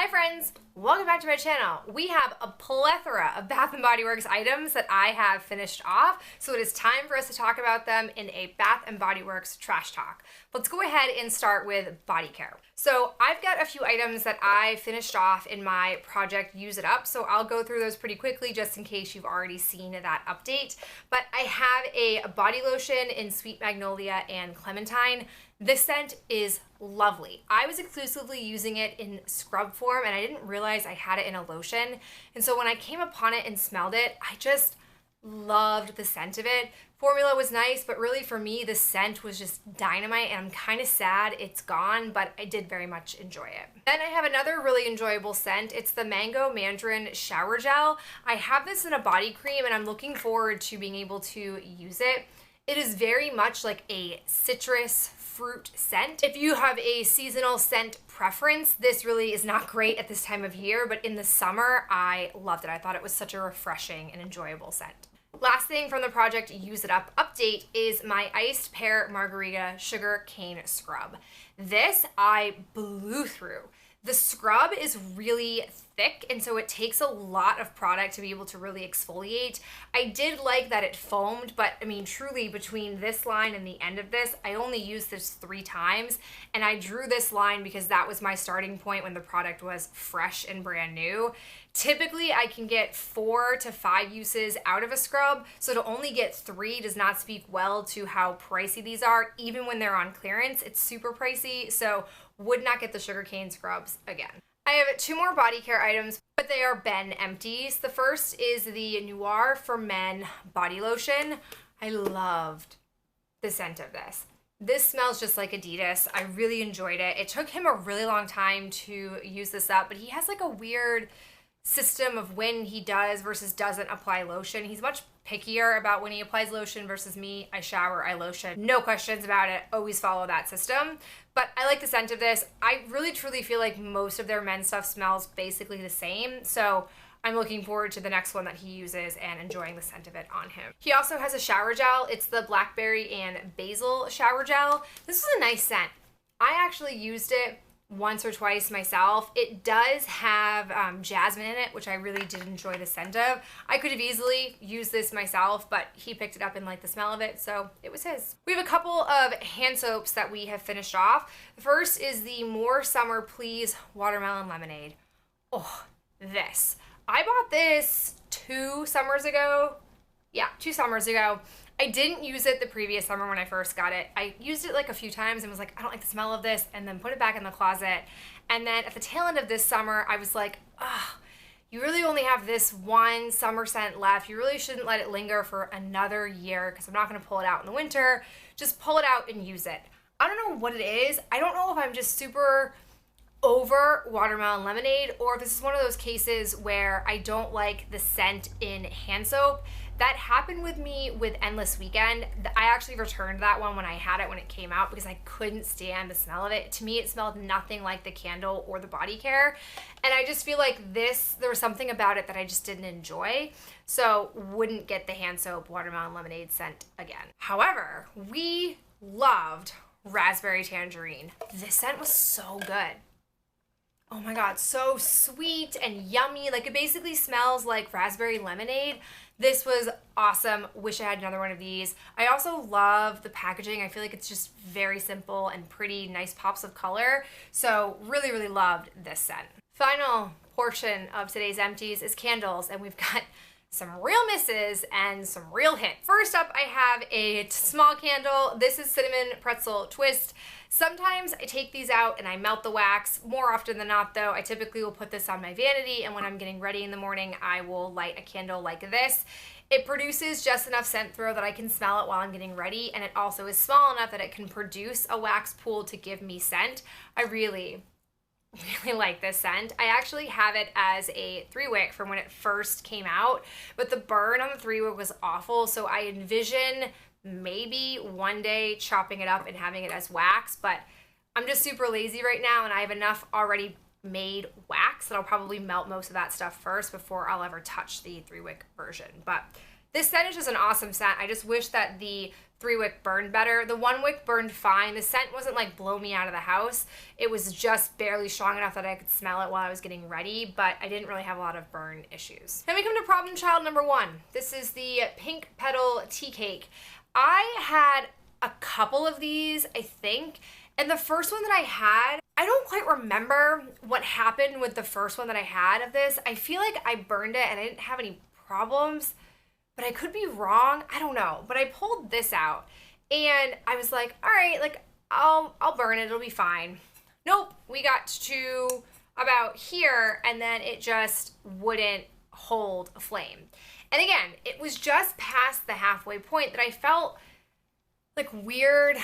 Hi friends, welcome back to my channel. We have a plethora of Bath & Body Works items that I have finished off, so it is time for us to talk about them in a Bath & Body Works trash talk. Let's go ahead and start with body care. So I've got a few items that I finished off in my project Use It Up, so I'll go through those pretty quickly just in case you've already seen that update. But I have a body lotion in Sweet Magnolia and Clementine. This scent is lovely. I was exclusively using it in scrub form and I didn't realize I had it in a lotion. And so when I came upon it and smelled it, I just loved the scent of it. Formula was nice, but really for me, the scent was just dynamite and I'm kind of sad it's gone, but I did very much enjoy it. Then I have another really enjoyable scent. It's the Mango Mandarin Shower Gel. I have this in a body cream and I'm looking forward to being able to use it. It is very much like a citrus fruit scent. If you have a seasonal scent preference, this really is not great at this time of year, but in the summer, I loved it. I thought it was such a refreshing and enjoyable scent. Last thing from the project Use It Up update is my Iced Pear Margarita Sugar Cane Scrub. This I blew through. The scrub is really thick, and so it takes a lot of product to be able to really exfoliate. I did like that it foamed, but I mean, truly between this line and the end of this, I only used this 3 times, and I drew this line because that was my starting point when the product was fresh and brand new. Typically, I can get 4 to 5 uses out of a scrub, so to only get 3 does not speak well to how pricey these are. Even when they're on clearance, it's super pricey, so would not get the sugarcane scrubs again. I have 2 more body care items, but they are Ben empties. The first is the Noir for Men body lotion. I loved the scent of this. This smells just like Adidas. I really enjoyed it. It took him a really long time to use this up, but he has like a weird system of when he does versus doesn't apply lotion. He's much pickier about when he applies lotion versus me. I shower, I lotion. No questions about it. Always follow that system. But I like the scent of this. I really truly feel like most of their men's stuff smells basically the same. So I'm looking forward to the next one that he uses and enjoying the scent of it on him. He also has a shower gel. It's the Blackberry and Basil shower gel. This is a nice scent. I actually used it once or twice myself. It does have jasmine in it, which I really did enjoy the scent of. I could have easily used this myself, but he picked it up and liked the smell of it, so it was his. We have a couple of hand soaps that we have finished off. The first is the More Summer Please Watermelon Lemonade. Oh, this. I bought this 2 summers ago. Yeah, 2 summers ago. I didn't use it the previous summer when I first got it. I used it like a few times and was like, I don't like the smell of this, and then put it back in the closet. And then at the tail end of this summer, I was like, oh, you really only have this 1 summer scent left. You really shouldn't let it linger for another year because I'm not gonna pull it out in the winter. Just pull it out and use it. I don't know what it is. I don't know if I'm just super over watermelon lemonade or if this is one of those cases where I don't like the scent in hand soap. That happened with me with Endless Weekend. I actually returned that one when I had it when it came out because I couldn't stand the smell of it. To me, it smelled nothing like the candle or the body care. And I just feel like this, there was something about it that I just didn't enjoy. So wouldn't get the hand soap watermelon lemonade scent again. However, we loved Raspberry Tangerine. This scent was so good. Oh my God, so sweet and yummy. Like it basically smells like raspberry lemonade. This was awesome. Wish I had another one of these. I also love the packaging. I feel like it's just very simple and pretty, nice pops of color. So really, really loved this scent. Final portion of today's empties is candles, and we've got some real misses and some real hits. First up, I have a small candle. This is Cinnamon Pretzel Twist. Sometimes I take these out and I melt the wax. More often than not though, I typically will put this on my vanity, and when I'm getting ready in the morning, I will light a candle like this. It produces just enough scent throw that I can smell it while I'm getting ready, and it also is small enough that it can produce a wax pool to give me scent. I really like this scent. I actually have it as a 3-wick from when it first came out, but the burn on the 3-wick was awful, so I envision maybe one day chopping it up and having it as wax, but I'm just super lazy right now and I have enough already made wax that I'll probably melt most of that stuff first before I'll ever touch the 3-wick version. But this scent is just an awesome scent. I just wish that the 3-wick burned better. The 1-wick burned fine. The scent wasn't like blow me out of the house. It was just barely strong enough that I could smell it while I was getting ready, but I didn't really have a lot of burn issues. Then we come to problem child number 1. This is the pink petal tea cake. I had a couple of these, I think, and the first one that I had, I don't quite remember what happened with the first one that I had of this. I feel like I burned it and I didn't have any problems, but I could be wrong. I don't know. But I pulled this out and I was like, all right, like I'll burn it. It'll be fine. Nope. We got to about here and then it just wouldn't hold a flame. And again, it was just past the halfway point that I felt like weird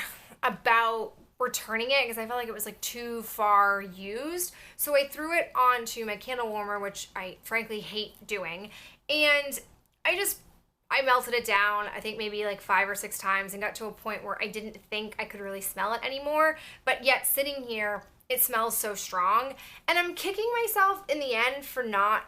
about returning it because I felt like it was like too far used. So I threw it onto my candle warmer, which I frankly hate doing. And I melted it down, I think maybe like 5 or 6 times and got to a point where I didn't think I could really smell it anymore. But yet sitting here, it smells so strong. And I'm kicking myself in the end for not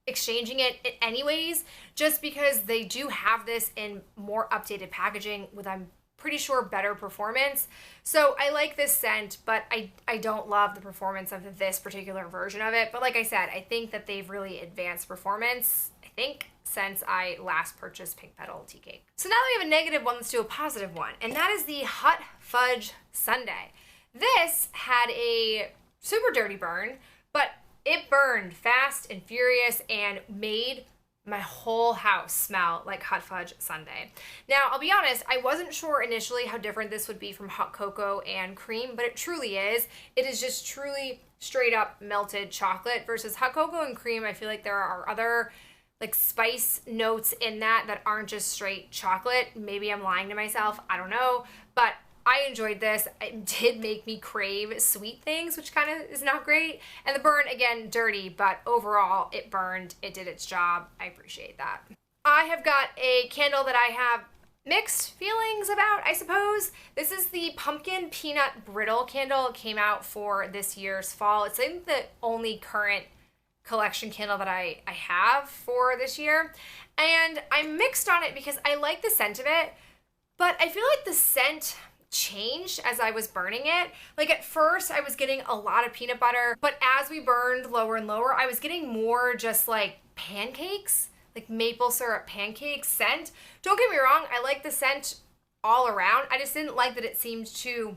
exchanging it anyways, just because they do have this in more updated packaging with, I'm pretty sure, better performance. So I like this scent, but I don't love the performance of this particular version of it. But like I said, I think that they've really advanced performance, I think, since I last purchased Pink Petal Tea Cake. So now that we have a negative one, let's do a positive one. And that is the Hot Fudge Sundae. This had a super dirty burn, but it burned fast and furious and made my whole house smell like hot fudge sundae. Now, I'll be honest, I wasn't sure initially how different this would be from hot cocoa and cream, but it truly is. It is just truly straight up melted chocolate versus hot cocoa and cream. I feel like there are other like spice notes in that aren't just straight chocolate. Maybe I'm lying to myself, I don't know, but I enjoyed this. It did make me crave sweet things, which kind of is not great. And the burn, again, dirty, but overall it burned. It did its job. I appreciate that. I have got a candle that I have mixed feelings about, I suppose. This is the Pumpkin Peanut Brittle candle. It came out for this year's fall. It's I think the only current collection candle that I have for this year. And I'm mixed on it because I like the scent of it, but I feel like the scent changed as I was burning it. Like at first I was getting a lot of peanut butter, but as we burned lower and lower, I was getting more just like pancakes, like maple syrup pancake scent. Don't get me wrong, I like the scent all around. I just didn't like that it seemed to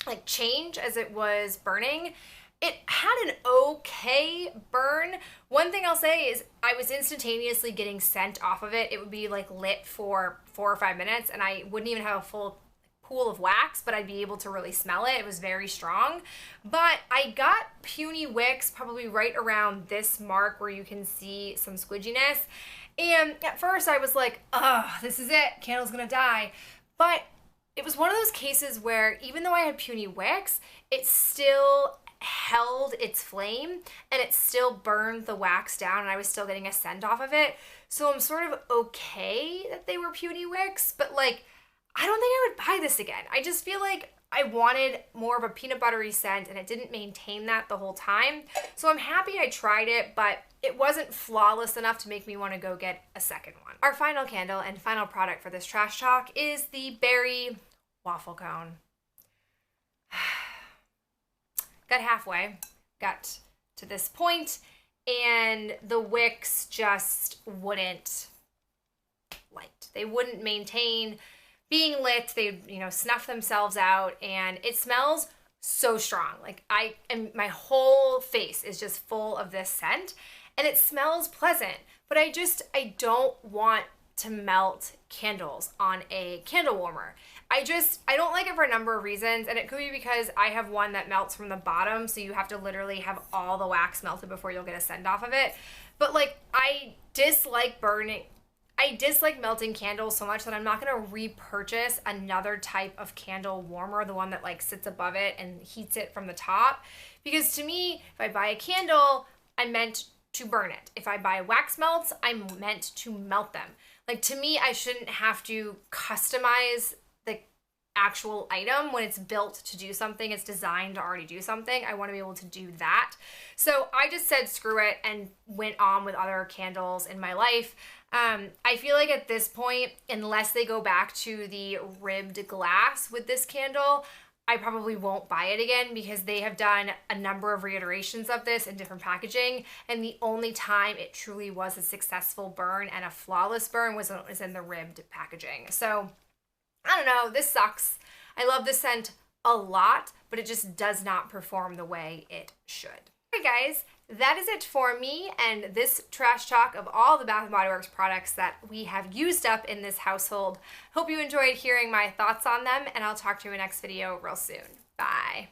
like change as it was burning. It had an okay burn. One thing I'll say is I was instantaneously getting scent off of it. It would be like lit for 4 or 5 minutes and I wouldn't even have a full pool of wax, but I'd be able to really smell it. It was very strong. But I got puny wicks probably right around this mark where you can see some squidginess. And at first I was like, ugh, this is it. Candle's gonna die. But it was one of those cases where even though I had puny wicks, it still held its flame and it still burned the wax down and I was still getting a scent off of it. So I'm sort of okay that they were puny wicks, but like, I don't think I would buy this again. I just feel like I wanted more of a peanut buttery scent and it didn't maintain that the whole time. So I'm happy I tried it, but it wasn't flawless enough to make me want to go get a second one. Our final candle and final product for this trash talk is the berry waffle cone. Got halfway, got to this point, and the wicks just wouldn't light. They wouldn't maintain being lit. They, snuff themselves out, and it smells so strong. Like my whole face is just full of this scent, and it smells pleasant, but I don't want to melt candles on a candle warmer. I don't like it for a number of reasons, and it could be because I have one that melts from the bottom, so you have to literally have all the wax melted before you'll get a scent off of it. But like, I dislike melting candles so much that I'm not going to repurchase another type of candle warmer, the one that like sits above it and heats it from the top. Because to me, if I buy a candle, I'm meant to burn it. If I buy wax melts, I'm meant to melt them. Like, to me, I shouldn't have to customize the actual item. When it's built to do something, it's designed to already do something. I want to be able to do that. So I just said screw it and went on with other candles in my life. I feel like at this point, unless they go back to the ribbed glass with this candle, I probably won't buy it again, because they have done a number of reiterations of this in different packaging, and the only time it truly was a successful burn and a flawless burn was in the ribbed packaging. So I don't know, this sucks. I love this scent a lot, but it just does not perform the way it should. Alright guys, that is it for me and this trash talk of all the Bath & Body Works products that we have used up in this household. Hope you enjoyed hearing my thoughts on them, and I'll talk to you in the next video real soon. Bye.